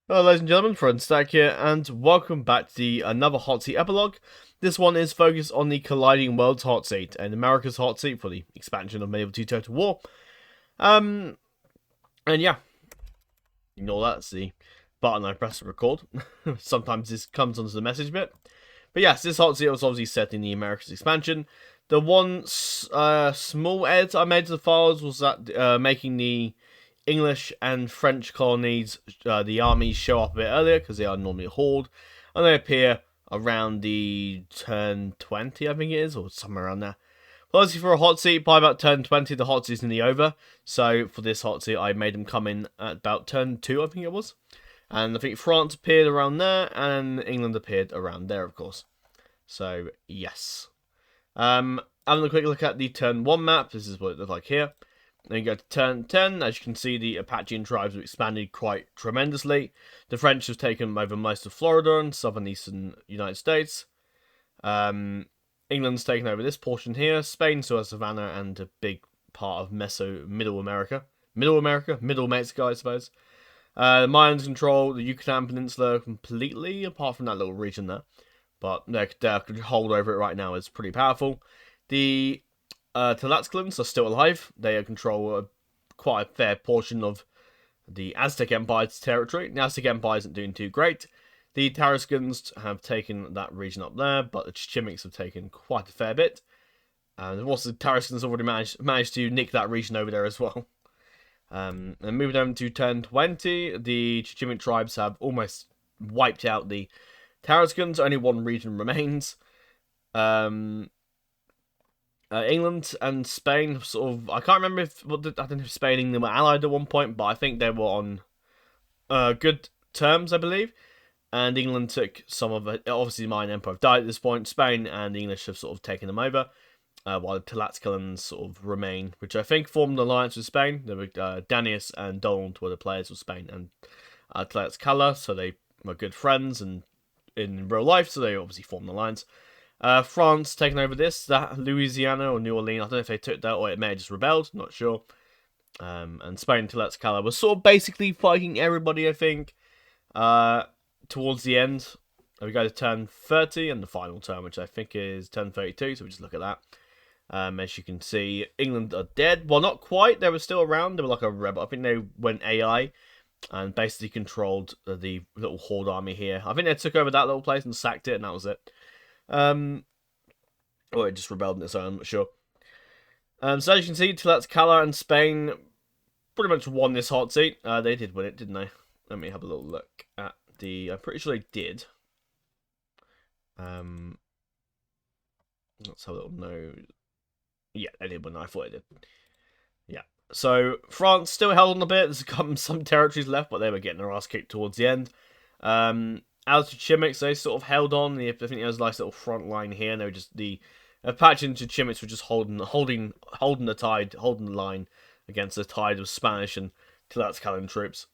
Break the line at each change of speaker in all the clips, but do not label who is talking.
Hello ladies and gentlemen, FrozenStag here, and welcome back to another Hotseat Epilogue. This one is focused on the Colliding Worlds Hotseat, and America's Hotseat for the expansion of Medieval 2 Total War. And yeah, ignore that, it's the button I press to record. Sometimes this comes onto the message bit. But yes, this Hotseat was obviously set in the America's expansion. The one small edit I made to the files was that making the English and French colonies, the armies show up a bit earlier because they are normally a horde, and they appear around the turn 20, I think it is, or somewhere around there. Well, obviously for a Hotseat, by about turn 20, the Hotseat's nearly over, so for this Hotseat, I made them come in at about turn 2, I think it was. And I think France appeared around there, and England appeared around there, of course. So, yes. Having a quick look at the turn 1 map, this is what it looks like here. Then you go to turn 10, as you can see the Apachean tribes have expanded quite tremendously. The French have taken over most of Florida and southern eastern United States. England's taken over this portion here. Spain still has Savannah and a big part of Middle America. Middle Mexico, I suppose. The Mayans control the Yucatan Peninsula completely, apart from that little region there. But their hold over it right now is pretty powerful. The Tlaxcalans are still alive. They control quite a fair portion of the Aztec Empire's territory. The Aztec Empire isn't doing too great. The Tarascans have taken that region up there, but the Chichimecs have taken quite a fair bit. And also the Tarascans already managed to nick that region over there as well. And moving on to turn 20, the Chichimec tribes have almost wiped out the Tarascans. Only one region remains. England and Spain sort of, I can't remember if I don't know if Spain and England were allied at one point, but I think they were on good terms, I believe. And England took some of it. Obviously, the Mayan Empire have died at this point. Spain and the English have sort of taken them over, while the Tlaxcalans sort of remain, which I think formed an alliance with Spain. There were Danius and Donald were the players of Spain and Tlaxcalla, so they were good friends and in real life, so they obviously formed an alliance. France taking over that Louisiana or New Orleans. I don't know if they took that or it may have just rebelled. Not sure. And Spain and Tlaxcala was sort of basically fighting everybody, I think. Towards the end, we go to turn 30 and the final turn, which I think is turn 32. So we just look at that. As you can see, England are dead. Well, not quite. They were still around. They were like a rebel. I think they went AI and basically controlled the little horde army here. I think they took over that little place and sacked it, and that was it. Or it just rebelled on its own, I'm not sure. So as you can see, Tlaxcala and Spain pretty much won this Hotseat. They did win it, didn't they? Let me have a little look at the... I'm pretty sure they did. Let's have a little nose. Yeah, they did win. I thought they did. Yeah. So France still held on a bit. There's some territories left, but they were getting their ass kicked towards the end. As to Chichimecs, they sort of held on. I think there was a nice little front line here, and they were just the Apachean Chichimecs were just holding the tide, holding the line against the tide of Spanish and Tlaxcalan troops.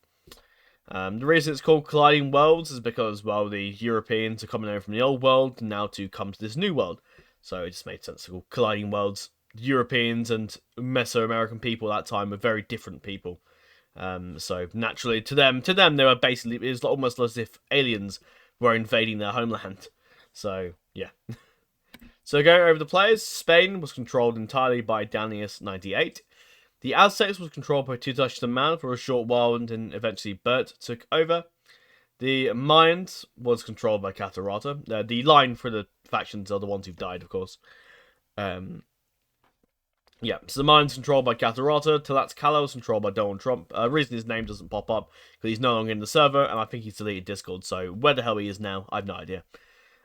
The reason it's called Colliding Worlds is because, well, the Europeans are coming over from the old world now to come to this new world, so it just made sense to call Colliding Worlds. Europeans and Mesoamerican people at that time were very different people. So naturally, to them, they were basically, it was almost as if aliens were invading their homeland. So yeah. So going over the players, Spain was controlled entirely by Danius 98. The Aztecs was controlled by Tutush the Man for a short while, and then eventually Bert took over. The Mayans was controlled by Catarata. The line for the factions are the ones who've died, of course. Yeah, so the Mayans controlled by Catarata. Tlaxcala was controlled by Donald Trump. Reason his name doesn't pop up, because he's no longer in the server, and I think he's deleted Discord, so where the hell he is now, I have no idea.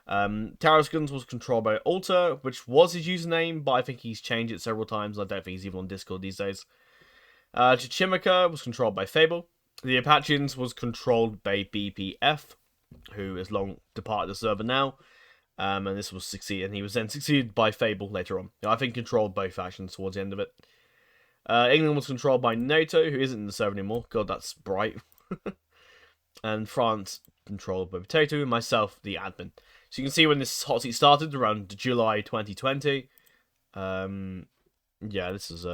Tarascans was controlled by Alter, which was his username, but I think he's changed it several times. I don't think he's even on Discord these days. Chichimeca was controlled by Fable. The Apacheans was controlled by BPF, who is long departed the server now. And this was succeeded, and he was then succeeded by Fable later on. I think controlled both factions towards the end of it. England was controlled by NATO, who isn't in the server anymore. God, that's bright. And France controlled by Potato, and myself, the admin. So you can see when this Hotseat started, around July 2020. Yeah, this is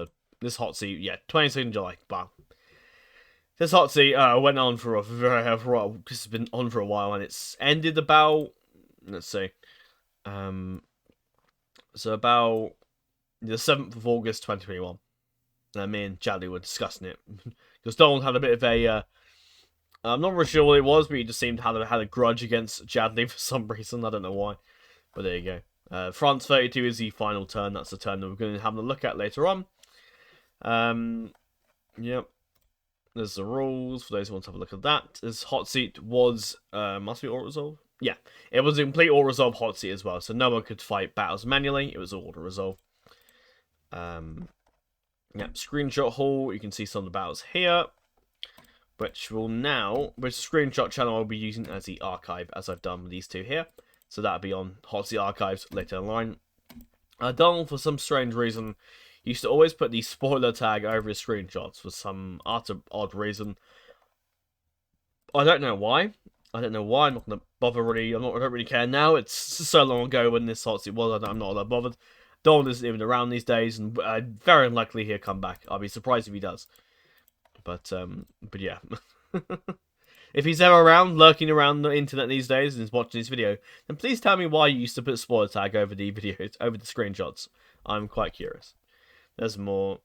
this Hotseat, yeah, 22nd July. Wow. This Hotseat went on for a while. This has been on for a while, and it's ended about, let's see, so about the 7th of August 2021. Me and Jadley were discussing it because Donald had a bit of a. I'm not really sure what it was, but he just seemed to have had a grudge against Jadley for some reason. I don't know why, but there you go. France 32 is the final turn. That's the turn that we're going to have a look at later on. Yep. There's the rules for those who want to have a look at that. This Hotseat was must be auto resolve. Yeah, it was a complete auto resolve Hotseat as well, so no one could fight battles manually. It was auto resolve. Yep, screenshot haul. You can see some of the battles here, which screenshot channel I'll be using as the archive, as I've done with these two here. So that'll be on Hotseat archives later in line. Donald, for some strange reason, used to always put the spoiler tag over his screenshots for some odd reason. I don't know why. I'm not gonna bother really. I don't really care now. It's so long ago when this Hotseat was. I'm not all that bothered. Donald isn't even around these days, and very unlikely he'll come back. I'll be surprised if he does. But yeah. If he's ever around, lurking around the internet these days and is watching this video, then please tell me why you used to put spoiler tag over the videos, over the screenshots. I'm quite curious. There's more.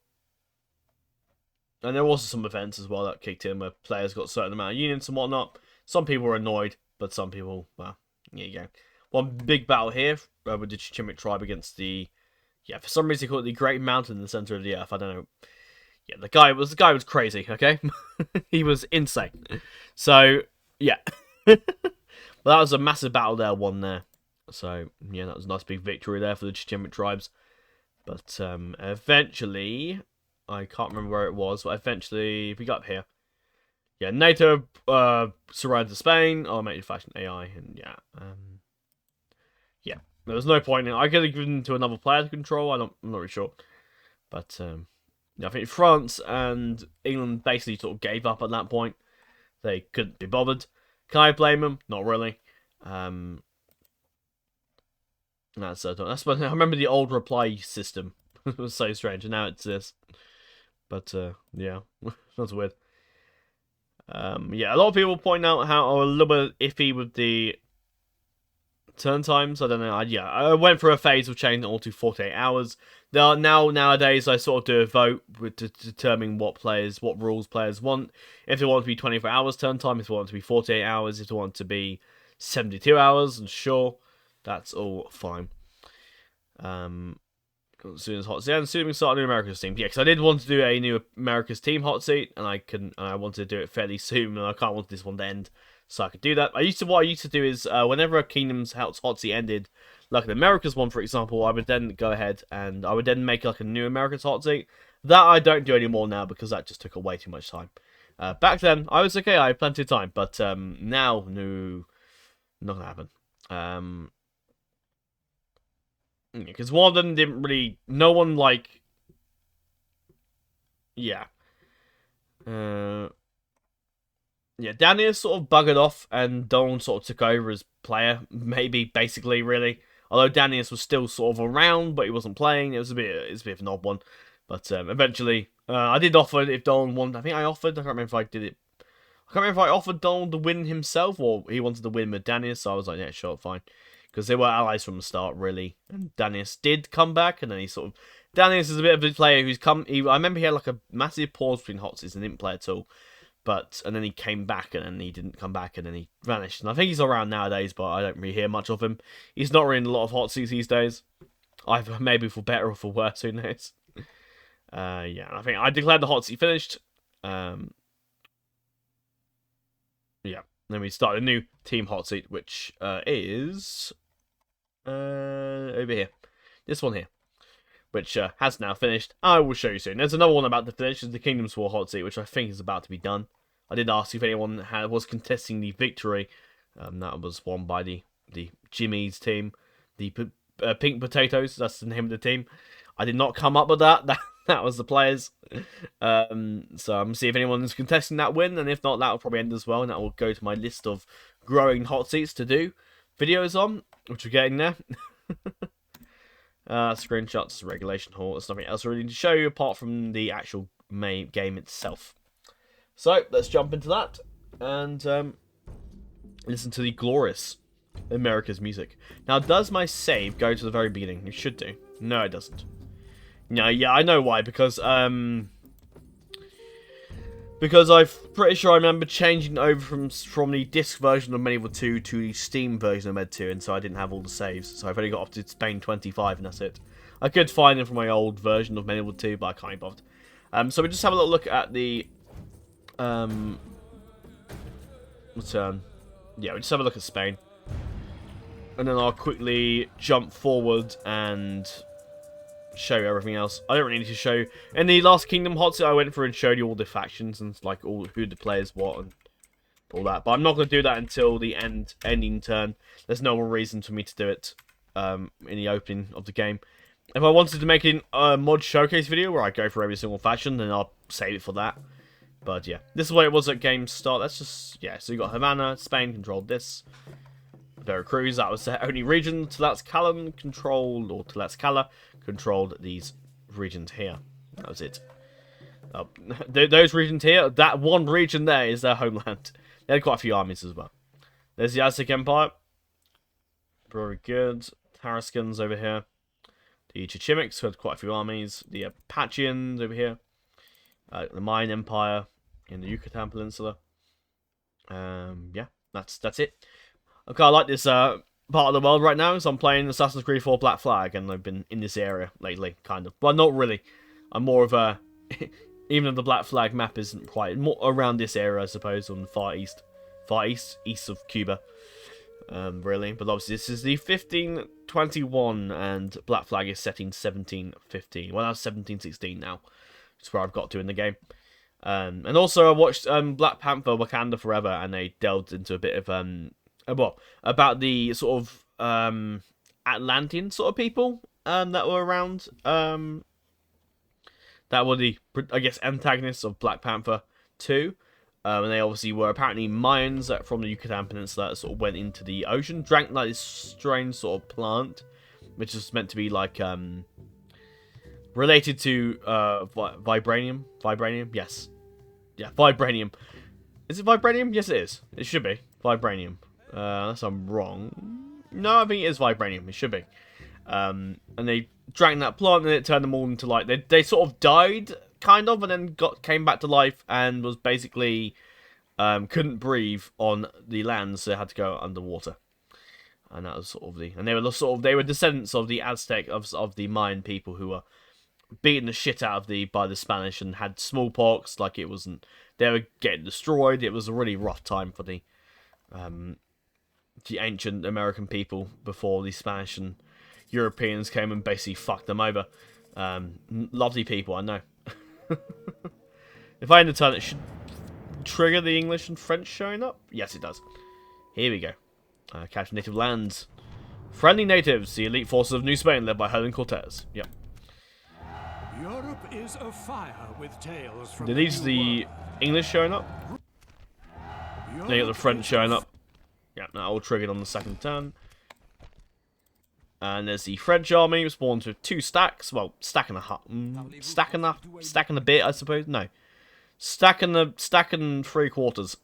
And there were also some events as well that kicked in where players got a certain amount of units and whatnot. Some people were annoyed, but some people, well, there you go. One big battle here with the Chichimeca tribe against the, for some reason they call it the Great Mountain in the center of the earth. I don't know. Yeah, the guy was crazy, okay? He was insane. So, yeah. Well, that was a massive battle there, won there. So, yeah, that was a nice big victory there for the Chichimeca tribes. But eventually, I can't remember where it was, but eventually we got up here. Yeah, NATO surrounded Spain. Oh, made fashion AI, and yeah, there was no point in it. I could have given to another player to control. I'm not really sure, but I think France and England basically sort of gave up at that point. They couldn't be bothered. Can I blame them? Not really. That's when I remember the old reply system. It was so strange, and now it's this. But yeah, that's weird. Yeah, a lot of people point out how I'm a little bit iffy with the turn times. I don't know. I went through a phase of changing it all to 48 hours. Nowadays, I sort of do a vote to determine what rules players want. If they want to be 24 hours turn time, if they want it to be 48 hours, if they want it to be 72 hours, and sure, that's all fine. As soon as Hotseat, assuming starting an America's team. Yeah, because I did want to do a new America's team Hotseat, and I wanted to do it fairly soon, and I can't want this one to end, so I could do that. What I used to do is, whenever a Kingdom's Hotseat ended, like an America's one, for example, I would then go ahead and I would then make like a new America's Hotseat. That I don't do anymore now, because that just took way too much time. Back then, I was okay, I had plenty of time, but now, no, not gonna happen. Because one of them didn't really... No one, like... Yeah. Yeah, Daniel sort of buggered off, and Don sort of took over as player, maybe, basically, really. Although Danius was still sort of around, but he wasn't playing. It was a bit of an odd one. But eventually, I did offer if Don wanted... I think I offered. I can't remember if I did it. I can't remember if I offered Don to win himself, or he wanted to win with Danius, so I was like, yeah, sure, fine. Because they were allies from the start, really. And Danius did come back, and then he sort of... Danius is a bit of a player who's come... I remember he had like a massive pause between Hotseats and didn't play at all. And then he came back, and then he didn't come back, and then he vanished. And I think he's around nowadays, but I don't really hear much of him. He's not really in a lot of Hotseats these days. Either maybe for better or for worse, who knows. Yeah, I think I declared the Hotseat finished. Yeah. Then we start a new team Hotseat, which is... over here. This one here. Which has now finished. I will show you soon. There's another one about to finish. It's the Kingdom's War Hotseat, which I think is about to be done. I did ask if anyone was contesting the victory. That was won by the Jimmy's team. The Pink Potatoes, that's the name of the team. I did not come up with that. That was the players. So I'm going to see if anyone's contesting that win. And if not, that will probably end as well. And that will go to my list of growing Hotseats to do videos on, which we're getting there. Screenshots, regulation hall. There's nothing else really to show you apart from the actual main game itself. So let's jump into that and listen to the glorious America's music. Now, does my save go to the very beginning? It should do. No, it doesn't. No, yeah, I know why. Because I'm pretty sure I remember changing over from the disc version of Medieval 2 to the Steam version of Med 2, and so I didn't have all the saves. So I've only got up to Spain 25, and that's it. I could find them from my old version of Medieval 2, but I can't be bothered. So we just have a little look at the return. Yeah, we just have a look at Spain. And then I'll quickly jump forward and show you everything else. I don't really need to show you. In the Last Kingdom Hotseat, I went through and showed you all the factions and like all who the players what and all that. But I'm not going to do that until the ending turn. There's no more reason for me to do it in the opening of the game. If I wanted to make a mod showcase video where I go through every single faction, then I'll save it for that. But yeah, this is what it was at game start. Let's just, yeah, so you got Havana, Spain controlled this. Veracruz, that was the only region. Tlaxcalla controlled these regions here. That was it. Those regions here, that one region there is their homeland. They had quite a few armies as well. There's the Aztec Empire. Very good. Tarascans over here. The Chichimecs had quite a few armies. The Apacheans over here. The Mayan Empire in the Yucatan Peninsula. Yeah, that's it. Okay, I like this part of the world right now, so I'm playing Assassin's Creed 4 Black Flag, and I've been in this area lately, kind of. Well, not really. I'm more of a... even if the Black Flag map isn't quite... more around this area, I suppose, on the far east. East of Cuba. Really. But obviously, this is the 1521, and Black Flag is set in 1715. Well, that's 1716 now. That's where I've got to in the game. And also, I watched Black Panther Wakanda Forever, and they delved into a bit of... well, about the sort of Atlantean sort of people that were around. That were the, I guess, antagonists of Black Panther 2. And they obviously were apparently Mayans from the Yucatan Peninsula that sort of went into the ocean, drank like this strange sort of plant, which is meant to be like related to vibranium. Vibranium, yes, yeah, vibranium. Is it vibranium? Yes, it is. It should be vibranium. Unless I'm wrong. No, I think it is vibranium. It should be. And they drank that plant, and it turned them all into like they sort of died, kind of, and then came back to life and was basically couldn't breathe on the land, so they had to go underwater. And that was sort of they were descendants of the Aztec of the Mayan people who were beaten the shit out of by the Spanish and had smallpox. Like it wasn't, they were getting destroyed. It was a really rough time for the ancient American people before the Spanish and Europeans came and basically fucked them over. Lovely people, I know. If I end the turn, it should trigger the English and French showing up. Yes, it does. Here we go. Capture native lands. Friendly natives, the elite forces of New Spain led by Hernan Cortez. Yep.
Europe is afire with tales from
These the English showing up? Then you got the French showing up. Yeah, that all triggered on the second turn. And there's the French army, which spawns with 2 stacks. Well, stack and a bit, I suppose. No, stack and 3/4.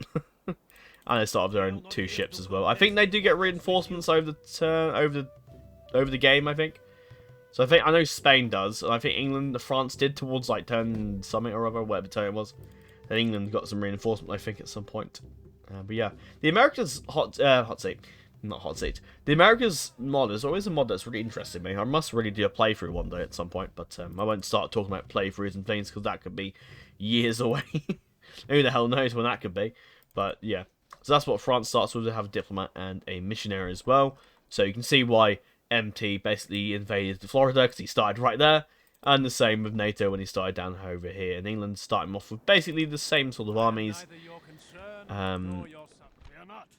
And they start with their own 2 ships as well. I think they do get reinforcements over the game. I think. So I know Spain does, and I think England, France did towards like turn something or other, whatever turn it was. And England got some reinforcement, I think, at some point. But yeah, the Americas Hotseat. Not Hotseat. The Americas mod is always a mod that's really interesting me. I must really do a playthrough one day at some point, but I won't start talking about playthroughs and things because that could be years away. Who the hell knows when that could be? But yeah, so that's what France starts with. They have a diplomat and a missionary as well. So you can see why MT basically invaded Florida because he started right there, and the same with NATO when he started down over here in England, starting off with basically the same sort of armies.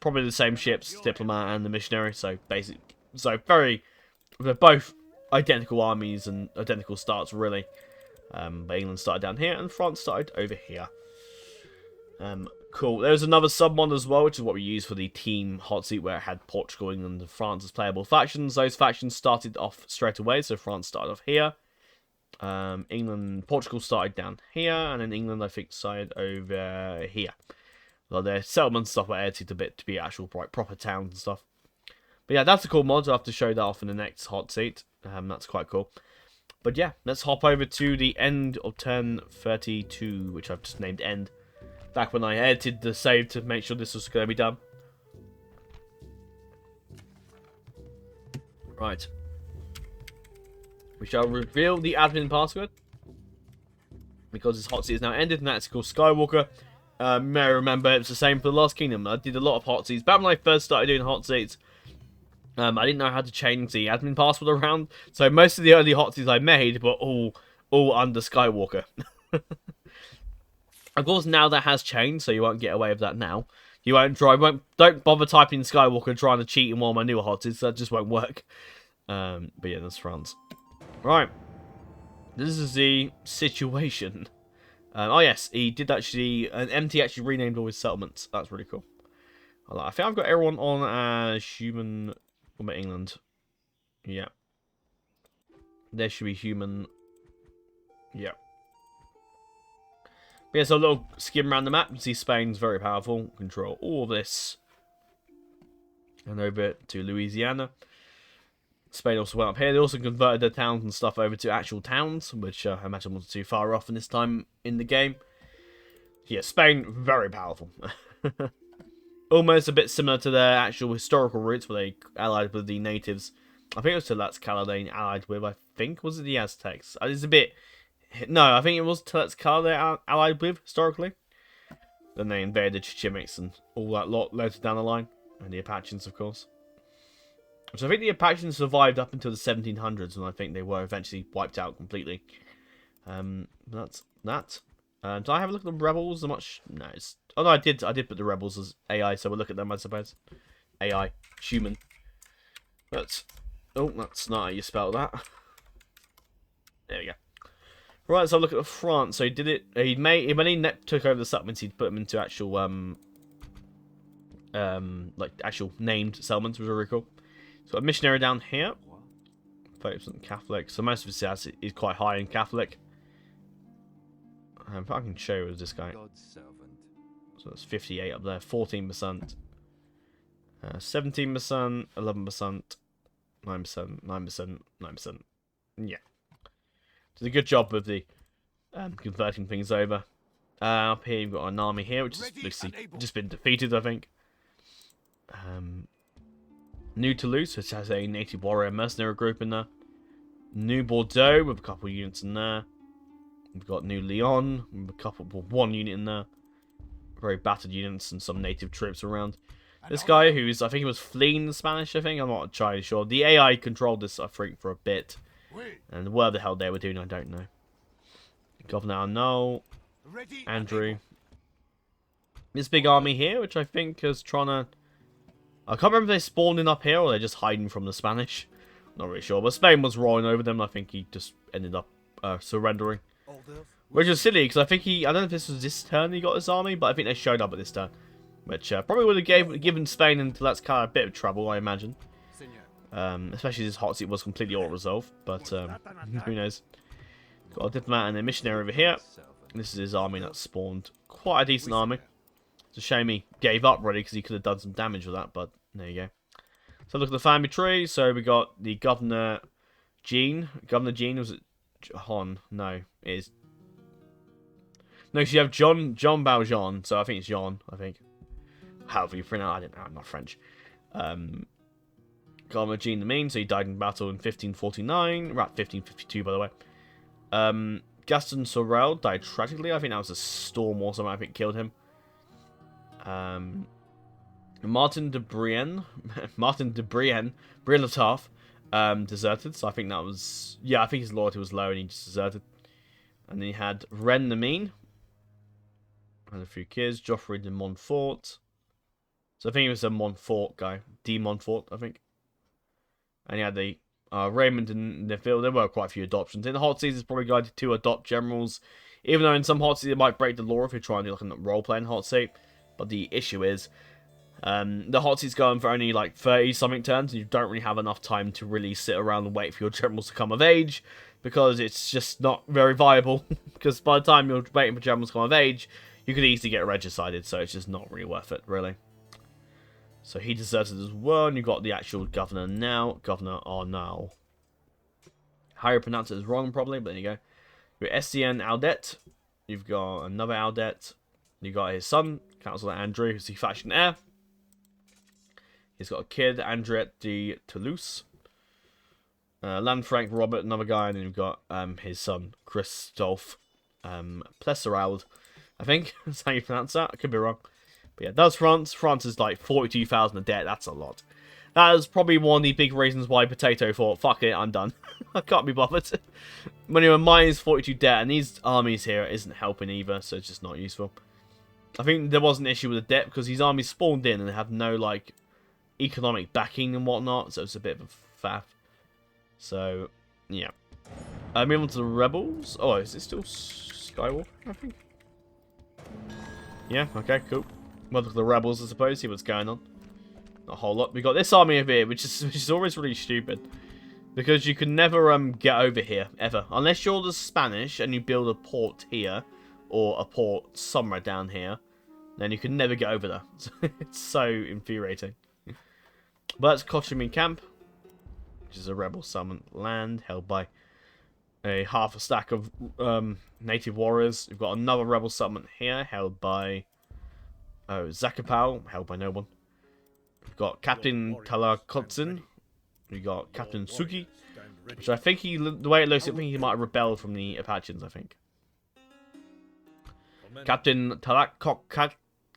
Probably the same ships, diplomat and the missionary. So they're both identical armies and identical starts really. But England started down here and France started over here. Cool. There's another sub-mod as well, which is what we use for the team Hotseat, where it had Portugal, England, and France as playable factions. Those factions started off straight away, so France started off here. England, Portugal started down here, and then England, I think, started over here. Well, their settlement stuff were edited a bit to be actual proper towns and stuff. But yeah, that's a cool mod. I'll have to show that off in the next hot seat. That's quite cool. But yeah, let's hop over to the end of turn 32, which I've just named end. Back when I edited the save to make sure this was going to be done. Right. We shall reveal the admin password. Because this hot seat is now ended, and that's called Skywalker. You may remember it was the same for the Last Kingdom. I did a lot of hot seats. Back when I first started doing hot seats, I didn't know how to change the admin password around. So most of the early hot seats I made were all under Skywalker. Of course, now that has changed, so you won't get away with that now. You won't try. Don't bother typing Skywalker trying to cheat in one of my newer hot seats. That just won't work. But yeah, that's France. Right. This is the situation. Oh yes, he did actually. MT actually renamed all his settlements. That's really cool. I think I've got everyone on human. What about England? Yeah. There should be human. Yeah. But yeah, so a little skim around the map. You see Spain's very powerful. Control all of this. And over to Louisiana. Spain also went up here. They also converted their towns and stuff over to actual towns, which I imagine wasn't too far off in this time in the game. Yeah, Spain, very powerful. Almost a bit similar to their actual historical roots, where they allied with the natives. I think it was Tlaxcalla they allied with, I think. Was it the Aztecs? It's a bit... No, I think it was Tlaxcalla they allied with, historically. Then they invaded the Chichimecs and all that lot later down the line. And the Apacheans, of course. So I think the Apacheans survived up until the 1700s, and I think they were eventually wiped out completely. That's that. Did I have a look at the rebels? How much? No. Oh no, I did put the rebels as AI, so we'll look at them, I suppose. AI, human. But oh, that's not how you spell that. There we go. Right, so look at France. So he did it. When he took over the settlements, he'd put them into actual like actual named settlements, which was really cool. So a missionary down here, 30% Catholic. So most of his stats is quite high in Catholic. If I can show you with this guy. So that's 58 up there, 14%, 17%, 11%, 9%, 9%, 9%. Yeah. Did a good job with the converting things over. Up here you've got an army here, which has basically just been defeated, I think. New Toulouse, which has a native warrior mercenary group in there. New Bordeaux with a couple of units in there. We've got New Lyon with one unit in there. Very battered units and some native troops around. This guy who's, I think he was fleeing the Spanish, I think. I'm not entirely sure. The AI controlled this, I think, for a bit. And where the hell they were doing, I don't know. Governor Arnaud. Andrew. This big army here, which I think is trying to... I can't remember if they spawned in up here or they're just hiding from the Spanish. Not really sure. But Spain was rolling over them. I think he just ended up surrendering. Which is silly, because I think I don't know if this was this turn he got his army, but I think they showed up at this turn. Which probably would have given Spain and Tlaxcalla a bit of trouble, I imagine. Especially this hot seat was completely auto-resolved, but who knows. Got a diplomat and a missionary over here. This is his army that spawned. Quite a decent army. It's a shame he gave up, really, because he could have done some damage with that, but there you go. So look at the family tree. So we got the Governor Jean. Governor Jean, was it Hon? No, it is. No, so you have John Valjean, so I think it's Jean, I think. However you pronounce it, I don't know, I'm not French. Governor Jean the Mean, so he died in battle in 1549. Right, 1552, by the way. Gaston Sorel died tragically. I think that was a storm or something, I think killed him. Martin de Brienne, Brienne of Tarth, deserted. So I think that was, yeah, I think his loyalty was low and he just deserted. And then he had Ren the Mean, had a few kids. Geoffrey de Montfort. So I think he was a Montfort guy, de Montfort, I think. And he had the Raymond and Neville. There were quite a few adoptions. In the hot seats, it's probably guided to adopt generals, even though in some hot seats it might break the law if you're trying to do like a role playing hot seat. But the issue is, The hot seat's going for only like 30-something turns, and you don't really have enough time to really sit around and wait for your generals to come of age, because it's just not very viable. Because by the time you're waiting for generals to come of age, you could easily get regicided, so it's just not really worth it, really. So he deserted as well, and you've got the actual governor now. Governor Arnal. How you pronounce it is wrong, probably, but there you go. You've got Estienne Audet. You've got another Audet. You've got his son, Councillor Andrew, who's the faction heir. He's got a kid, Andret de Toulouse. Lanfranc Robert, another guy, and then you've got his son, Christophe Plesserald, I think. That's how you pronounce that. I could be wrong. But yeah, that's France. France is like 42,000 of debt. That's a lot. That is probably one of the big reasons why Potato thought, fuck it, I'm done. I can't be bothered. When you're minus 42 debt, and these armies here isn't helping either, so it's just not useful. I think there was an issue with the debt because these armies spawned in and have no, like, economic backing and whatnot, so it's a bit of a faff. So, yeah. Moving on to the rebels. Oh, is it still Skywalker, I think? Yeah, okay, cool. Well, look at the rebels, I suppose, see what's going on. Not a whole lot. We got this army over here, which is always really stupid. Because you can never get over here, ever. Unless you're the Spanish and you build a port here, or a port somewhere down here, then you can never get over there. It's so infuriating. But that's Chichimeca Camp, which is a rebel summon land held by half a stack of native warriors. We've got another rebel settlement here held by Zakapau, held by no one. We've got Captain Talakotsin. We've got Captain Suki, which I think the way it looks, I think he might have rebelled from the Apacheans, I think. Captain Talakok,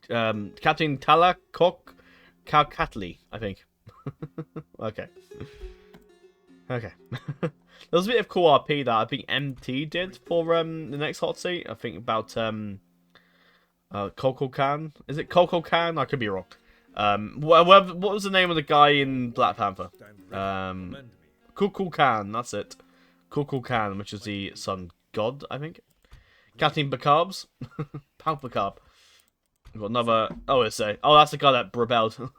Captain Talakok Kalkatli, I think. Okay. Okay. There was a bit of cool RP that I think MT did for the next hot seat. I think about Coco Khan. Is it Coco Khan? I could be wrong. What was the name of the guy in Black Panther? Kukulkan, Khan, that's it. Kukulkan, Khan, which is the sun god, I think. Captain Bacarbs. Palpacab. We've got another... Oh, let's say. Oh, that's the guy that rebelled.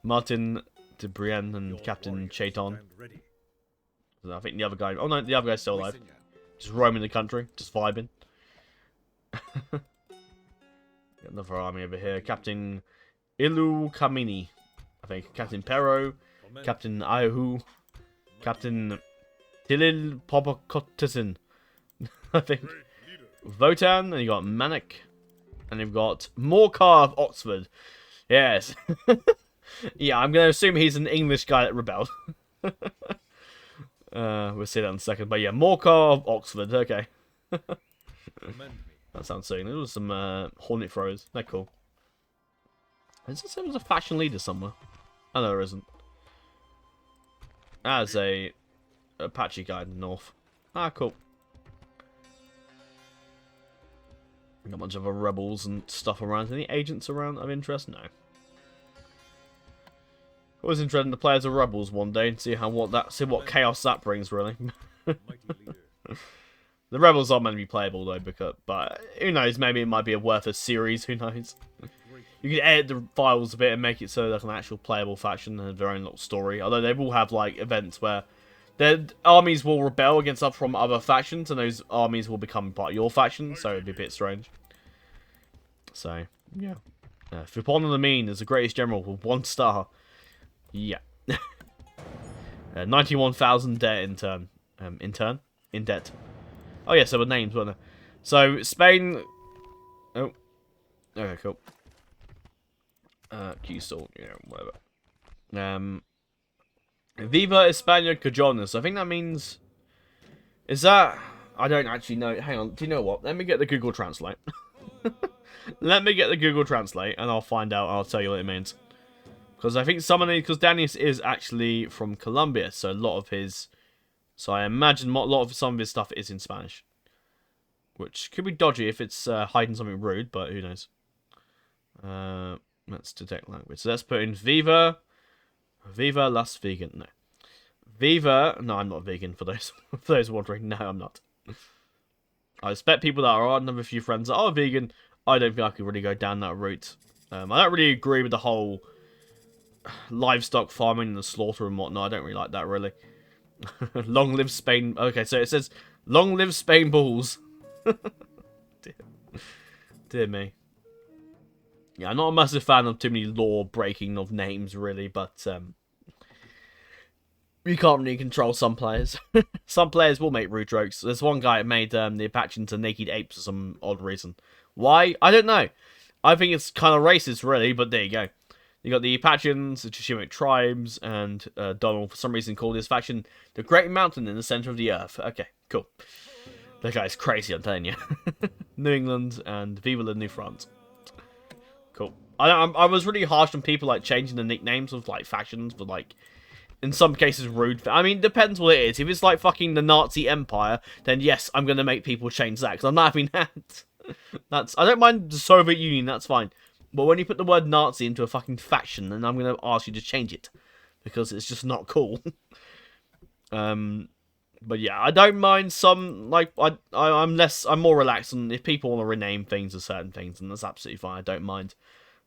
Martin de Brienne and Captain Chaiton. I think the other guy... Oh, no, the other guy's still alive. Just roaming the country. Just vibing. Got another army over here. Captain Ilu Kamini, I think. Captain Pero. Captain Ayahu. Captain Tilil Popokotisin, I think. Votan, and you got Manik. And you've got Morcar of Oxford. Yes. Yeah, I'm going to assume he's an English guy that rebelled. We'll see that in a second. But yeah, Morcar of Oxford. Okay. That sounds sick. There was some Hornet throwers. They're cool. Is there a faction leader somewhere? Oh, no, there isn't. As a Apache guy in the north. Ah, cool. Got a bunch of other rebels and stuff around. Any agents around of interest? No. Always interested to play as a rebels one day and see what chaos that brings, really. The rebels are meant to be playable though, but who knows? Maybe it might be worth a series. Who knows? You can edit the files a bit and make it so they're an actual playable faction and have their own little story. Although they will have like events where their armies will rebel against up from other factions, and those armies will become part of your faction. So it'd be a bit strange. So yeah, Fupon of the Mean is the greatest general with 1 star. Yeah. 91,000 debt in debt. Oh yeah, so with names, weren't there? So Spain. Oh, okay, cool. Q-Stall, yeah, whatever. Viva España Cajones. I think that means... Is that... I don't actually know. Hang on, do you know what? Let me get the Google Translate. Let me get the Google Translate, and I'll find out, and I'll tell you what it means. Because I think because Danius is actually from Colombia, so a lot of his... So I imagine some of his stuff is in Spanish. Which could be dodgy if it's hiding something rude, but who knows. Let's detect language. So let's put in Viva Las Vegan. No. Viva... No, I'm not vegan, for those wondering. No, I'm not. I expect people that are... I have a few friends that are vegan. I don't think I could really go down that route. I don't really agree with the whole livestock farming and the slaughter and whatnot. I don't really like that, really. Long live Spain. Okay, so it says, long live Spain Bulls. Dear me. Yeah, I'm not a massive fan of too many law breaking of names, really, but you can't really control some players. Some players will make rude jokes. There's one guy that made the Apachean into naked apes for some odd reason. Why? I don't know. I think it's kind of racist, really, but there you go. You got the Apacheans, the Chichimeca tribes, and Donald, for some reason, called his faction the Great Mountain in the center of the earth. Okay, cool. That guy's crazy, I'm telling you. New England and Viva la New France. Cool. I was really harsh on people like changing the nicknames of like factions for like, in some cases, rude. I mean, depends what it is. If it's like fucking the Nazi Empire, then yes, I'm gonna make people change that because I'm not having that. I don't mind the Soviet Union. That's fine. But when you put the word Nazi into a fucking faction, then I'm gonna ask you to change it because it's just not cool. But yeah, I don't mind some, like, I'm more relaxed on if people want to rename things or certain things, and that's absolutely fine, I don't mind.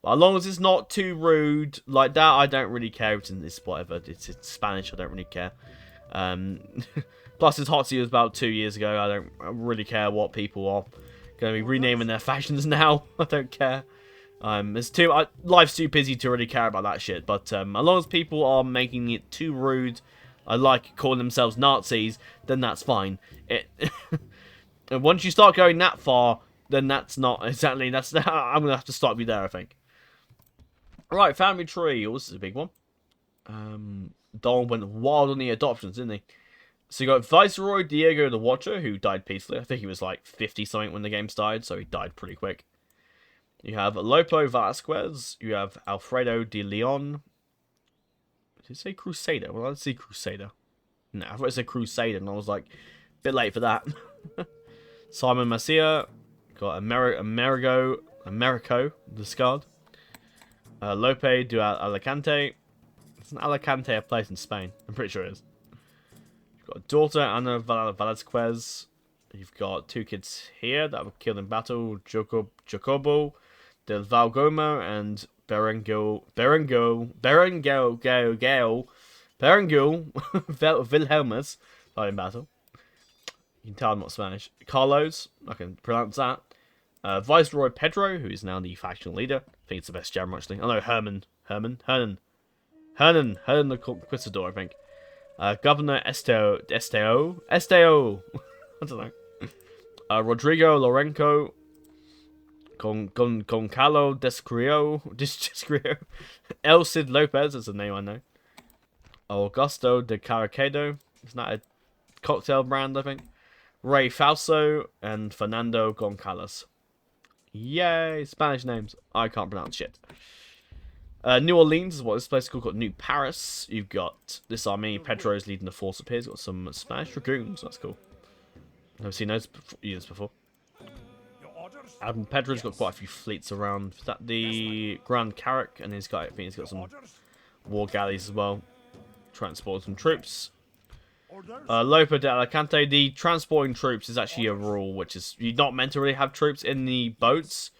But as long as it's not too rude like that, I don't really care. It's whatever, it's Spanish, I don't really care. Plus, this Hotseat was about 2 years ago, I don't really care what people are going to be renaming their factions now, I don't care. Life's too busy to really care about that shit, but as long as people are making it too rude, I like calling themselves Nazis, then that's fine. And once you start going that far, then that's not exactly, I'm going to have to stop you there, I think. Right, family tree. Oh, this is a big one. Donald went wild on the adoptions, didn't he? So you got Viceroy Diego the Watcher, who died peacefully. I think he was like 50-something when the game started, so he died pretty quick. You have Lopo Vasquez. You have Alfredo de Leon. Did it say Crusader? Well, I didn't see Crusader. No, I thought it said Crusader, and I was like, a bit late for that. Simon Macia. Got Americo Discard. Lope de Alicante. It's an Alicante, a place in Spain. I'm pretty sure it is. You've got a daughter, Ana Velasquez. You've got 2 kids here that were killed in battle. Jacobo del Valgoma and Berengil Wilhelmus died in battle. You can tell I'm not Spanish. Carlos, I can pronounce that. Viceroy Pedro, who is now the faction leader. I think it's the best German, actually. Oh no, Hernan the Conquistador, I think. Governor Esteo. I don't know. Rodrigo Lorenco. Goncalo Descrio. El Cid Lopez, that's a name I know. Augusto de Caracedo. Isn't that a cocktail brand, I think? Ray Falso and Fernando Goncalves. Yay, Spanish names. I can't pronounce shit. New Orleans is what this place is called. Got New Paris. You've got this army. Pedro's leading the force up here. Got some Spanish dragoons. That's cool. Never seen those units before. Admiral Pedro's got quite a few fleets around. Is that the Grand Carrack? And I think he's got some war galleys as well. Transport some troops. Lope de Alicante. The transporting troops is actually a rule, which is you're not meant to really have troops in the boats.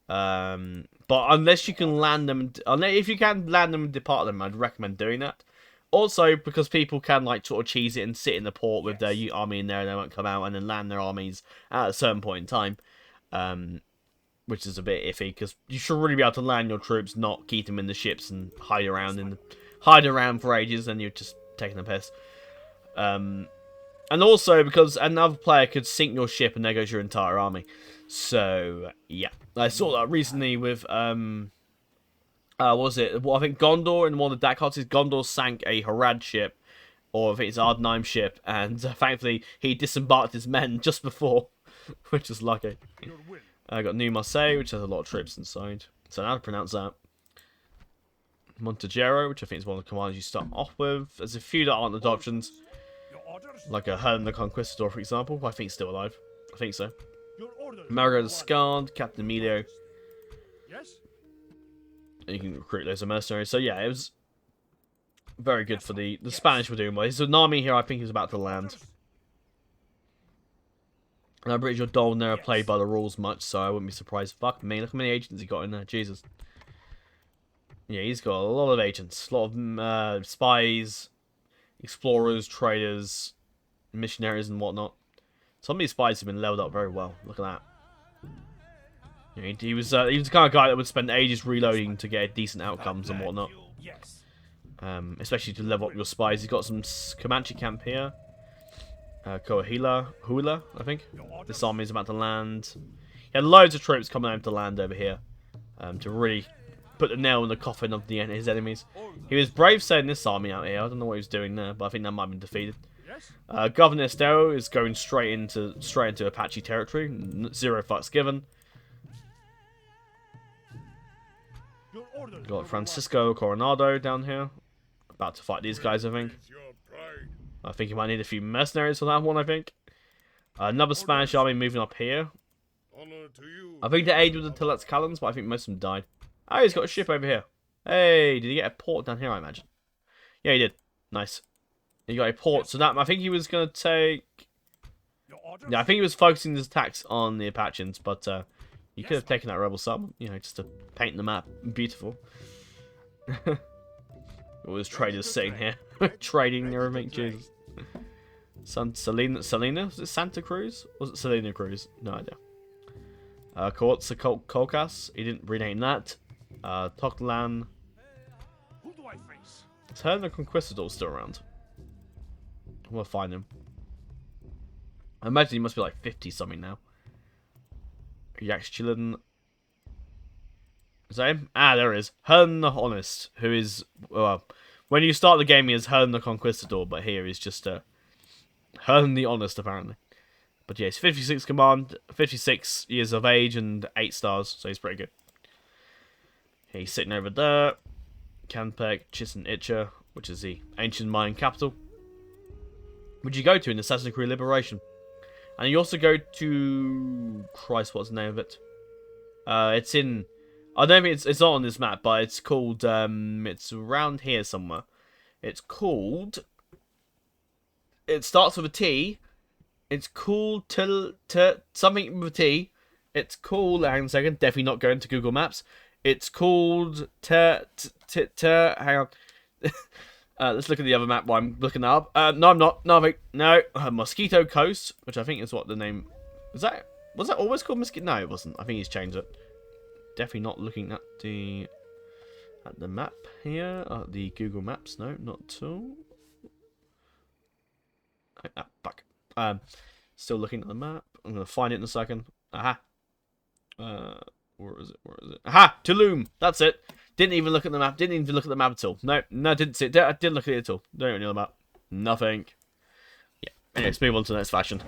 But unless you can land them, if you can land them and depart them, I'd recommend doing that. Also, because people can like sort of cheese it and sit in the port with their army in there and they won't come out and then land their armies at a certain point in time. Which is a bit iffy because you should really be able to land your troops, not keep them in the ships and hide around for ages, and you're just taking a piss. And also because another player could sink your ship and there goes your entire army. So yeah, I saw that recently with what was it? Well, I think Gondor in one of the Dark Houses. Gondor sank a Harad ship, or I think it's Ardnheim ship, and thankfully he disembarked his men just before, which is lucky. I got New Marseille, which has a lot of troops inside. So how to pronounce that? Montegero, which I think is one of the commanders you start off with. There's a few that aren't adoptions, like a Hernan the Conquistador, for example. I think he's still alive. I think so. Marigo the Scarred, Captain Emilio.
Yes.
And you can recruit loads of mercenaries. So yeah, it was very good for the Spanish were doing well. There's an army here I think is about to land. And I'm pretty sure Dolan never played by the rules much, so I wouldn't be surprised. Fuck me, look how many agents he got in there. Jesus. Yeah, he's got a lot of agents, a lot of spies, explorers, traders, missionaries, and whatnot. Some of these spies have been leveled up very well. Look at that. You know, he was the kind of guy that would spend ages reloading to get decent outcomes and whatnot. Especially to level up your spies. He's got some Comanche camp here. Hula, I think. This army is about to land. He had loads of troops coming over to land over here to really put the nail in the coffin of his enemies. He was brave sending this army out here. I don't know what he was doing there, but I think that might have been defeated. Governor Estero is going straight into Apache territory. 0 fucks given. Got Francisco Coronado down here. About to fight these guys, I think. I think he might need a few mercenaries for that one, I think. Another Spanish army moving up here. I think they aided with the Tlaxcalans, but I think most of them died. Oh, he's got a ship over here. Hey, did he get a port down here, I imagine? Yeah, he did. Nice. He got a port, so that I think he was going to take... Yeah, I think he was focusing his attacks on the Apacheans, but he could have taken that rebel sub, you know, just to paint the map beautiful. All his traders sitting here, trading their everything. Jesus. Selena? Was it Santa Cruz? Was it Selena Cruz? No idea. Kolkas. He didn't rename that. Toklan. Is Hern the Conquistador still around? I'm gonna find him. I imagine he must be like 50 something now. Yax chillin'. Is that him? Ah, there it is. Hern the Honest, who is, well, when you start the game he is Hern the Conquistador, but here he's just Hern the Honest apparently. But yeah, he's 56 command, 56 years of age and 8 stars, so he's pretty good. He's sitting over there. Canpec, Chichen Itcha, which is the ancient Mayan capital. Which you go to in Assassin's Creed Liberation. And you also go to... Christ, what's the name of it? It's in... I don't think it's not on this map, but it's called... it's around here somewhere. It's called... It starts with a T. It's called... something with a T. It's called... Hang on a second. Definitely not going to Google Maps. It's called... hang on. Let's look at the other map while I'm looking that up. No, I'm not. No. Mosquito Coast, which I think is what the name... Was that always called Mosquito? No, it wasn't. I think he's changed it. Definitely not looking at the map here. The Google Maps. No, not at all. Fuck. Still looking at the map. I'm going to find it in a second. Aha. Where is it? Aha! Tulum! That's it. Didn't even look at the map. Didn't even look at the map at all. No, didn't see it. I didn't look at it at all. Don't know the map. Nothing. Yeah. Anyway, let's move on to the next faction.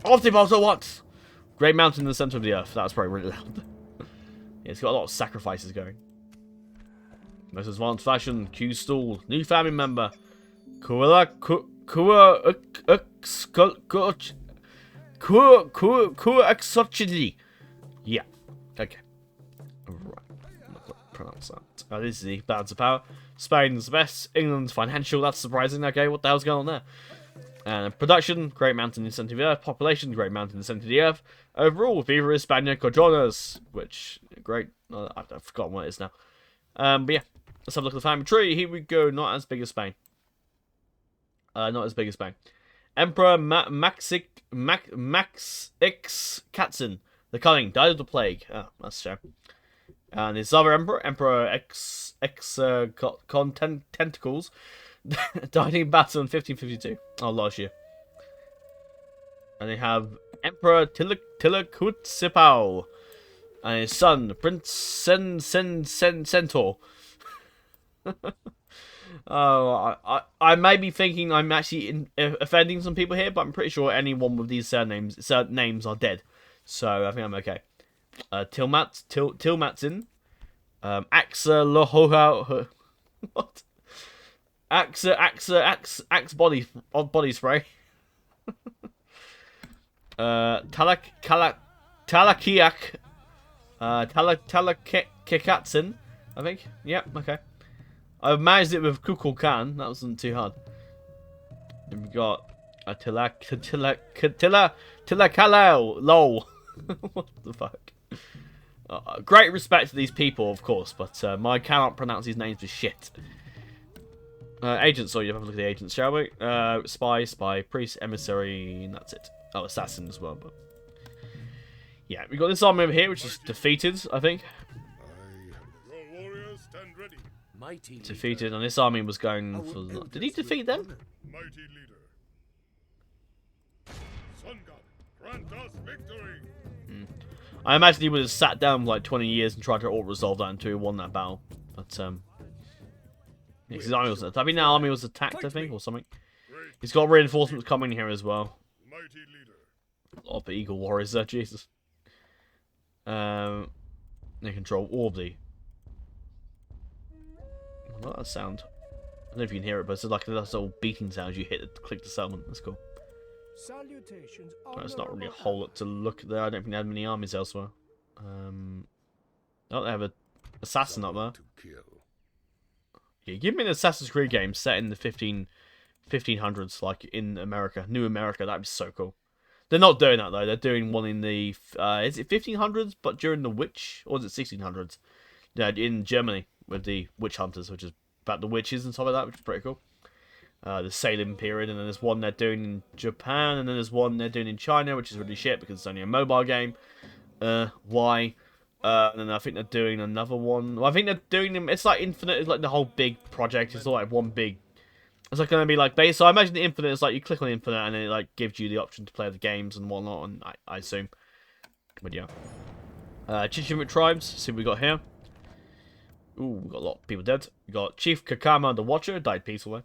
Off the boat at once! Great mountain in the center of the earth. That was probably really loud. Yeah, it's got a lot of sacrifices going. Most advanced faction. Q Stall. New family member. Yeah. Okay. Right. I'm not going to pronounce that. This is the balance of power. Spain's the best. England's financial. That's surprising. Okay, what the hell's going on there? And production, Great Mountain in the center of the earth. Population, Great Mountain in the center of the earth. Overall, Viva España Cojones. Which, great. I've forgotten what it is now. But yeah, let's have a look at the family tree. Here we go. Not as big as Spain. Not as big as Spain. Emperor Maxix Katzin. The Cunning, died of the plague. Oh, that's a shame. And his other emperor, Emperor Tentacles, died in battle in 1552. Oh, last year. And they have Emperor Tilakutsipao and his son, Prince Centaur. Oh, I may be thinking I'm actually offending some people here, but I'm pretty sure anyone with these names are dead. So I think I'm okay. Tilmatsin, Axa Lohoha, what? Axe body spray. Talakiak, Talakikatsin, I think. Yep, okay. I've managed it with Kukulkan. That wasn't too hard. Then we got a Tilakalau. Lol. What the fuck? Great respect to these people, of course, but I cannot pronounce these names for shit. Agents, so you have a look at the agents, shall we? Spy, priest, emissary, and that's it. Oh, assassin as well, but... Yeah, we got this army over here, which is defeated, I think.
Your warriors stand ready.
Mighty
Defeated, and this army was going for... Did he defeat them?
Mighty leader. Sun God, grant us victory.
I imagine he would have sat down for like 20 years and tried to auto-resolve that until he won that battle. But, yeah, his army was... I think that army was attacked, I think, or something. He's got reinforcements coming here as well.
Mighty leader.
A lot of eagle warriors there, Jesus. They control all of the... I like that sound. I don't know if you can hear it, but it's like those little beating sounds you hit to click the settlement. That's cool.
Salutations.
It's not really a whole lot to look at there. I don't think they had many armies elsewhere. Oh, they have an assassin up there. Yeah, give me an Assassin's Creed game set in the 1500s, like in America, New America. That'd be so cool. They're not doing that though. They're doing one in the is it 1500s, but during the witch, or is it 1600s? Yeah, in Germany with the witch hunters, which is about the witches and stuff like that, which is pretty cool. The Salem period, and then there's one they're doing in Japan, and then there's one they're doing in China, which is really shit because it's only a mobile game. Why? And then I think they're doing another one. Well, I think they're doing them. It's like Infinite. It's like the whole big project. It's all like one big. It's like going to be like base. So I imagine the Infinite is like you click on Infinite and then it like gives you the option to play the games and whatnot. And I assume. But yeah. Chichimeca tribes. See what we got here. Ooh, we got a lot of people dead. We got Chief Kakama the Watcher, died peacefully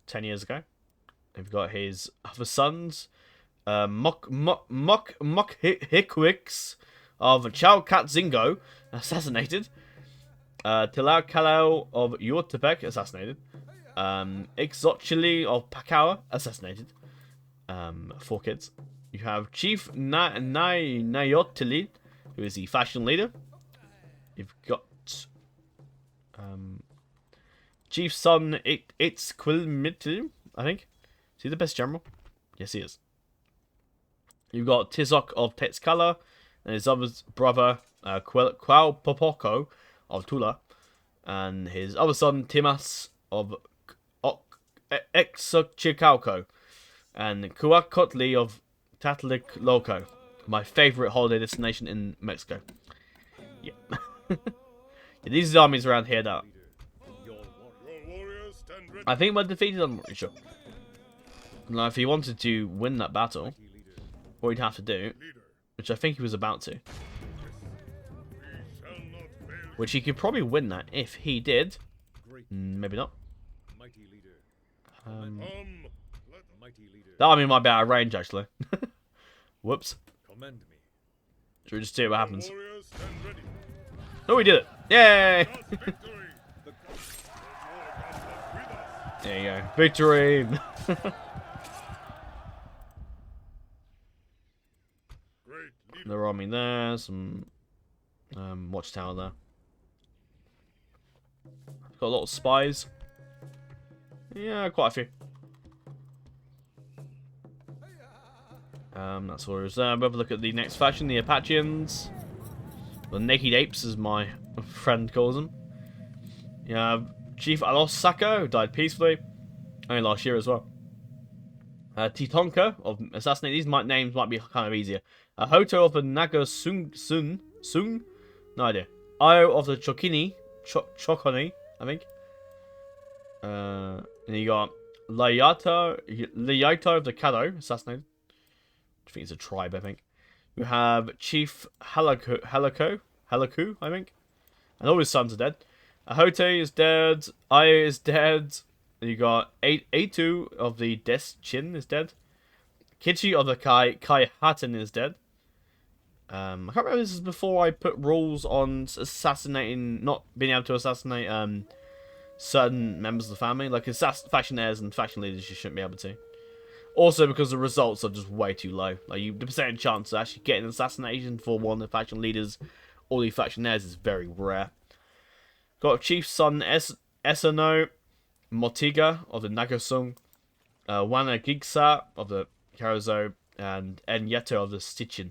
10 years ago. And we've got his other sons. Hikwix of Chalcatzingo, assassinated. Tlaxcalla of Yuatepec, assassinated. Ixochili of Pacawa, assassinated. 4 kids. You have Chief Nayotili, who is the fashion leader. You've got Chief Son Itzquilmitu, I think. Is he the best general? Yes, he is. You've got Tizok of Tlaxcalla, and his other brother, Qualpopoco of Tula, and his other son, Timas of Exochicalco, and Cuacotli of Tatlicloco, my favourite holiday destination in Mexico. Yeah. Yeah, these armies around here that I think we're defeated, I'm not really sure. Now, if he wanted to win that battle, what he'd have to do, which I think he was about to, which he could probably win that if he did. Maybe not. That army might be out of range, actually. Whoops. Should we just see what happens? Oh, we did it! Yay! There you go. Victory! Another army there, some watchtower there. Got a lot of spies. Yeah, quite a few. That's what it was there. We'll have a look at the next faction, the Apacheans. The Naked Apes, as my friend calls them. You have Chief Alos Sako, who died peacefully. Only last year as well. Titonka of Assassinate. These names might be kind of easier. Hoto of the Naga Sung? No idea. Io of the Chokini, I think. And you got Layato of the Kado, assassinated. I think it's a tribe, I think. You have Chief Halaku, I think. And all his sons are dead. Ahote is dead. Aya is dead. You got Atu of the Deschin is dead. Kichi of the Kai Hatton is dead. I can't remember if this is before I put rules on assassinating, not being able to assassinate certain members of the family. Like faction heirs and faction leaders, you shouldn't be able to. Also because the results are just way too low. Like the percentage chance of actually getting an assassination for one of the faction leaders or the faction heirs is very rare. Got Chief Son Esano Motiga of the Nagasung, Wana Gigsa of the Karazo, and Enyeto of the Stichin.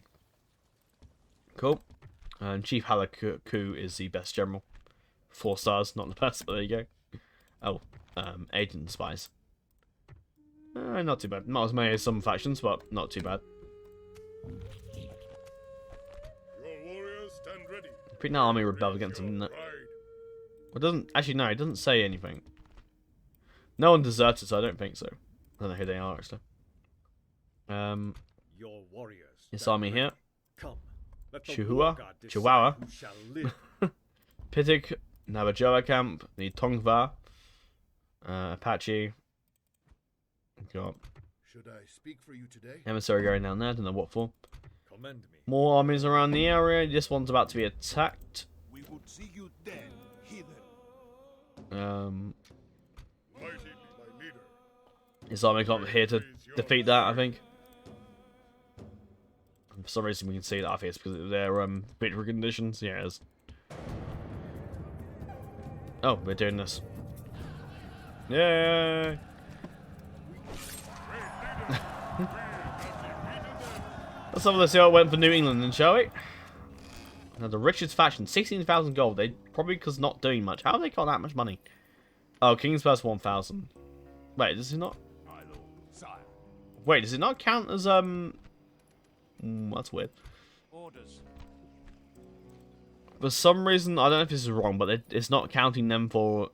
Cool. And Chief Halaku is the best general. 4 stars, not the best, but there you go. Oh, agent and spies. Not too bad. Not as many as some factions, but not too bad.
Your warriors stand ready.
Pretty now army rebelled against him, didn't it? It doesn't actually. No, it doesn't say anything. No one deserted, so I don't think so. I don't know who they are actually.
Your warriors.
This army here.
Come. Let the
Chihuahua,
war god decide
Chihuahua,
who shall live.
Pitik, Navajoa camp, the Tongva, Apache. Got
Should I speak for you today?
emissary going down there. Don't know what for.
Commend me.
More armies around the area. This one's about to be attacked.
We would see you dead, heathen.
Mighty be my leader.
This army got here to defeat that, I think. For some reason we can see that. I think it's because of their victory conditions. Yeah, it is. Oh, we're doing this. Yay! Let's have a look, see how it went for New England then, shall we? Now the richest faction, 16,000 gold. They probably because not doing much. How have they got that much money? Oh, King's plus 1,000. Wait, does it not? Wait, does it not count as that's weird.
Orders.
For some reason, I don't know if this is wrong, but it's not counting them for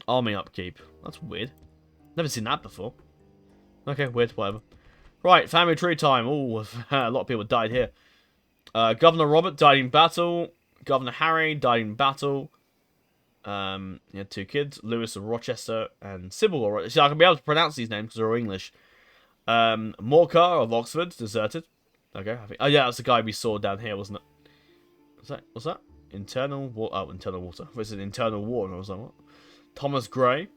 army upkeep. That's weird. Never seen that before. Okay, weird, whatever. Right, family tree time. Oh, a lot of people died here. Governor Robert died in battle. Governor Harry died in battle. He had 2 kids, Lewis of Rochester and Sybil of Rochester. See, I can be able to pronounce these names because they're all English. Morcar of Oxford deserted. Okay, I think. Oh yeah, that's the guy we saw down here, wasn't it? What's that? Internal water. Oh, internal water. This is internal war. I was like, what? Thomas Gray. You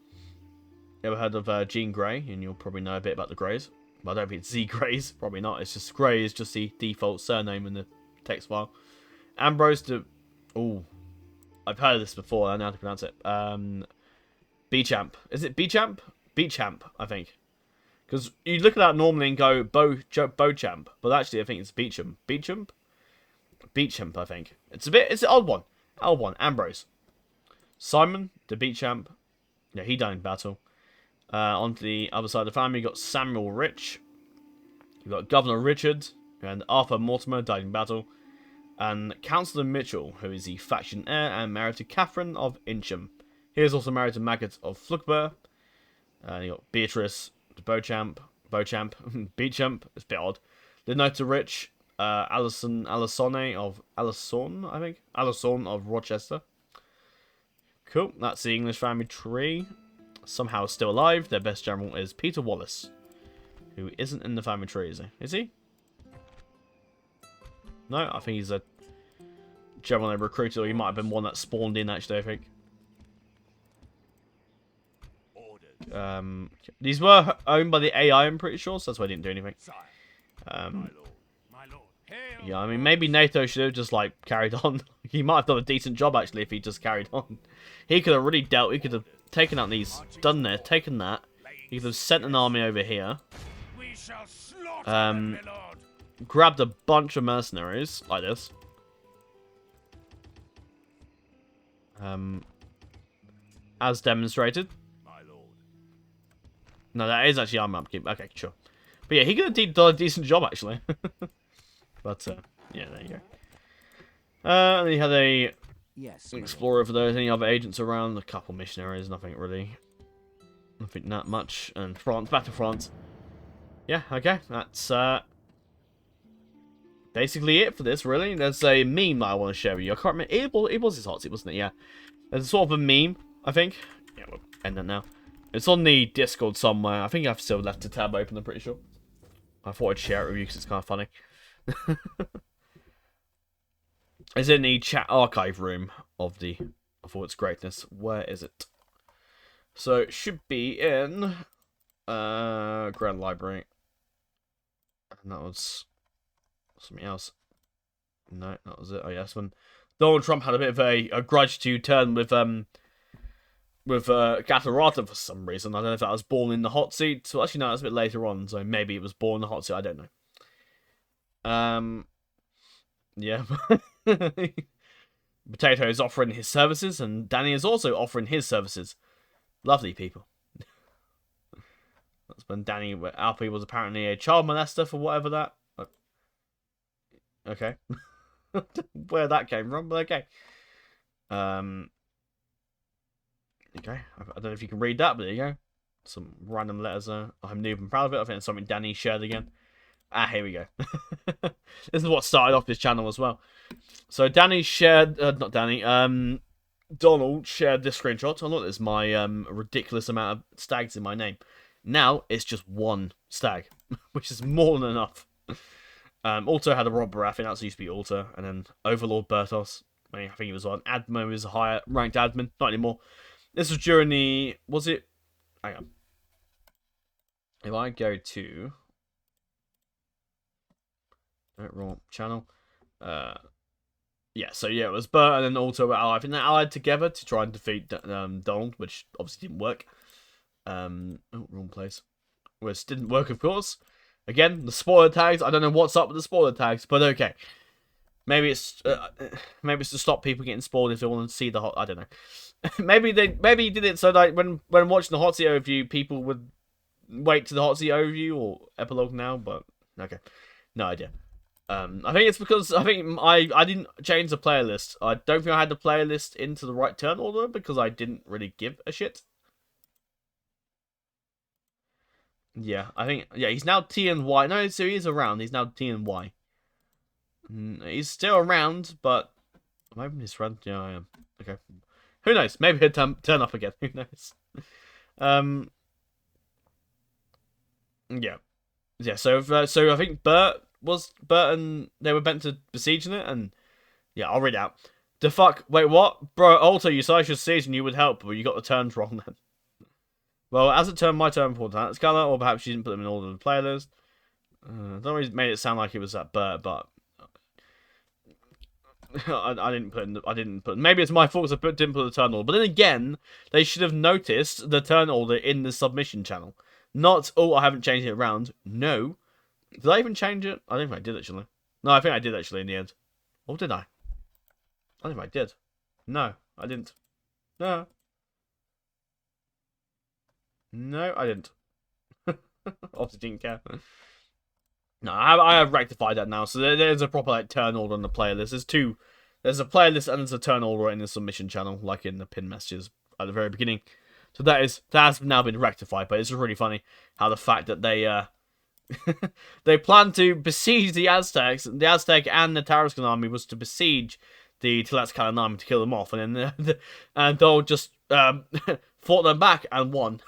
ever heard of Jean Grey? And you'll probably know a bit about the Greys. But I don't think it's Z Greys. Probably not. It's just Grey is just the default surname in the text file. Ambrose de... Oh, I've heard of this before. I know how to pronounce it. Beauchamp. Is it Beauchamp? Beauchamp, I think. Because you look at that normally and go Beauchamp, but actually I think it's Beauchamp. Beauchamp? Beauchamp, I think. It's an odd one. Odd one. Ambrose. Simon, the Beauchamp. Yeah, he died in battle. On the other side of the family, you got Samuel Rich. You've got Governor Richard and Arthur Mortimer died in battle. And Councillor Mitchell, who is the faction heir and married to Catherine of Incham. He is also married to Maggot of Flugbur. You got Beatrice, Beauchamp, Beauchamp, it's a bit odd. Lenota Rich, Alison of Rochester. Cool, that's the English family tree. Somehow still alive. Their best general is Peter Wallace, who isn't in the family tree, is he? Is he? No, I think he's a general they recruited, or he might have been one that spawned in, actually, I think. These were owned by the AI, I'm pretty sure, so that's why I didn't do anything. Yeah, I mean, maybe NATO should have just, like, carried on. He might have done a decent job, actually, if he just carried on. He could have really dealt, he could have taken out these, done this, taken that. He could have sent an army over here. Grabbed a bunch of mercenaries, like this. As demonstrated. No, that is actually armor upkeep. Okay, sure. But yeah, he could have done a decent job, actually. But, yeah, there you go. And then you had a explorer for those. Any other agents around? A couple missionaries, nothing really. Nothing that much. And France, back to France. Yeah, okay. That's, basically it for this, really. There's a meme that I want to share with you. I can't remember. It was his Hotseat, wasn't it? Yeah. There's sort of a meme, I think. Yeah, we'll end that now. It's on the Discord somewhere. I think I've still left the tab open, I'm pretty sure. I thought I'd share it with you because it's kind of funny. It's in the chat archive room of the For Its Greatness. Where is it? So it should be in Grand Library. And that was something else. No, that was it. Oh yes, when Donald Trump had a bit of a grudge to turn with Gatarata for some reason. I don't know if that was born in the Hotseat. So actually, no, that's a bit later on. So maybe it was born in the Hotseat. I don't know. Yeah. Potato is offering his services, and Danny is also offering his services. Lovely people. That's when Danny Alfie was apparently a child molester for whatever that. Okay. Where that came from, but okay. Okay. I don't know if you can read that, but there you go. Some random letters there. I'm not even proud of it. I think it's something Danny shared again. Ah, here we go. This is what started off this channel as well. So Danny shared, not Danny, Donald shared this screenshot. Oh look, there's my ridiculous amount of stags in my name. Now it's just one stag, which is more than enough. Alto had a robber, I think that's used to be Alto, and then Overlord Bertos. I think he was on admin, was a higher ranked admin, not anymore. This was during the, was it? Hang on. If I go to wrong channel, yeah, so yeah, it was Bert and then Alto were allied. I think they allied together to try and defeat Donald, which obviously didn't work. Oh, wrong place. Which didn't work, of course. Again, the spoiler tags. I don't know what's up with the spoiler tags, but okay. Maybe it's to stop people getting spoiled if they want to see the hot. I don't know. maybe he did it so that when watching the Hotseat overview, people would wait to the Hotseat overview or epilogue now. But okay, no idea. I think it's because I didn't change the player list. I don't think I had the player list into the right turn order because I didn't really give a shit. Yeah, I think, yeah, he's now T and Y. No, so he is around. He's now T and Y. He's still around, but I'm hoping his friend. Yeah, I am. Okay. Who knows? Maybe he'll turn up again. Who knows? Yeah. Yeah, so I think Bert and they were meant to besiege it, and yeah, I'll read it out. The fuck? Wait, what? Bro, Alto, you said I should siege and you would help, but you got the turns wrong then. Well, as it turned my turn for Tlaxcalla, or perhaps you didn't put them in order of the playlist. That always made it sound like it was that Bert, but I didn't put in. I didn't put. Maybe it's my fault because I didn't put the turn order. But then again, they should have noticed the turn order in the submission channel. Not, oh, I haven't changed it around. No, did I even change it? I don't think I did actually. No, I think I did actually in the end. Or did I? I don't think I did. No, I didn't. No. No, I didn't. Obviously didn't care. No, I have rectified that now. So there's a proper like turn order on the playlist. There's a playlist and there's a turn order in the submission channel, like in the pin messages at the very beginning. So that has now been rectified. But it's really funny how the fact that they they plan to besiege the Aztecs, the Aztec and the Tarascan army was to besiege the Tlaxcala army to kill them off, and then and they'll just fought them back and won.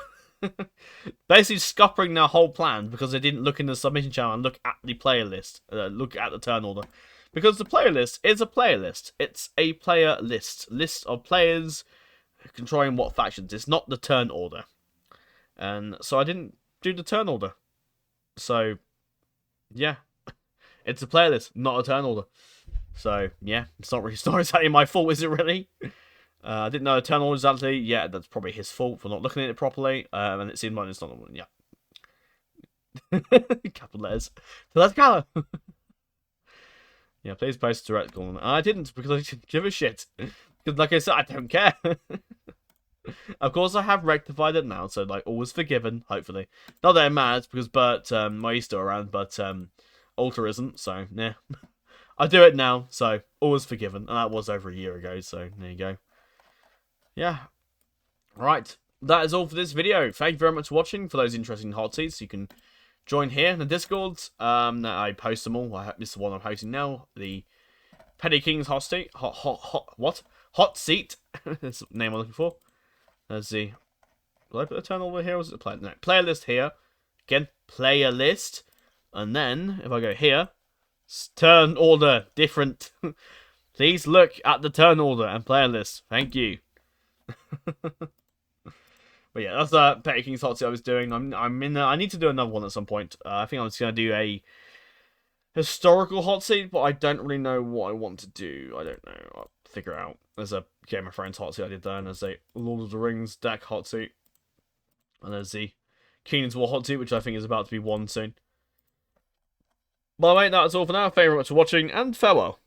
Basically scuppering their whole plan because they didn't look in the submission channel and look at the player list, look at the turn order. Because the player list is a player list. It's a player list of players controlling what factions. It's not the turn order, and so I didn't do the turn order. So yeah, it's a player list, not a turn order. So yeah, it's not exactly my fault, is it really? I didn't know the turn order was actually. Yeah, that's probably his fault for not looking at it properly. And it seemed like it's not the one. Yeah. Capital letters. So that's colour. Yeah, please post a direct call. I didn't because I didn't give a shit. Because like I said, I don't care. Of course, I have rectified it now, so like all was forgiven. Hopefully, not that it matters because Bert, well, he's still around, but Alter isn't. So yeah, I do it now, so all was forgiven, and that was over a year ago. So there you go. Yeah. Right. That is all for this video. Thank you very much for watching. For those interested in hot seats, you can join here in the Discords. I post them all. This is the one I'm hosting now. The Petty King's hot seat. Hot seat. That's the name I'm looking for. Let's see. Did I put a turn over here? Or was it a player? No. Player list here. Again, player list. And then, if I go here, turn order different. Please look at the turn order and player list. Thank you. But yeah, that's Petty King's hot seat I was doing. I'm in. I need to do another one at some point. I think I'm just gonna do a historical hot seat, but I don't really know what I want to do. I don't know. I'll figure it out. There's a Game of Thrones hot seat I did there, and there's a Lord of the Rings deck hot seat, and there's the Kingdom's War hot seat, which I think is about to be won soon. By the way, that's all for now. Thank you very much for watching, and farewell.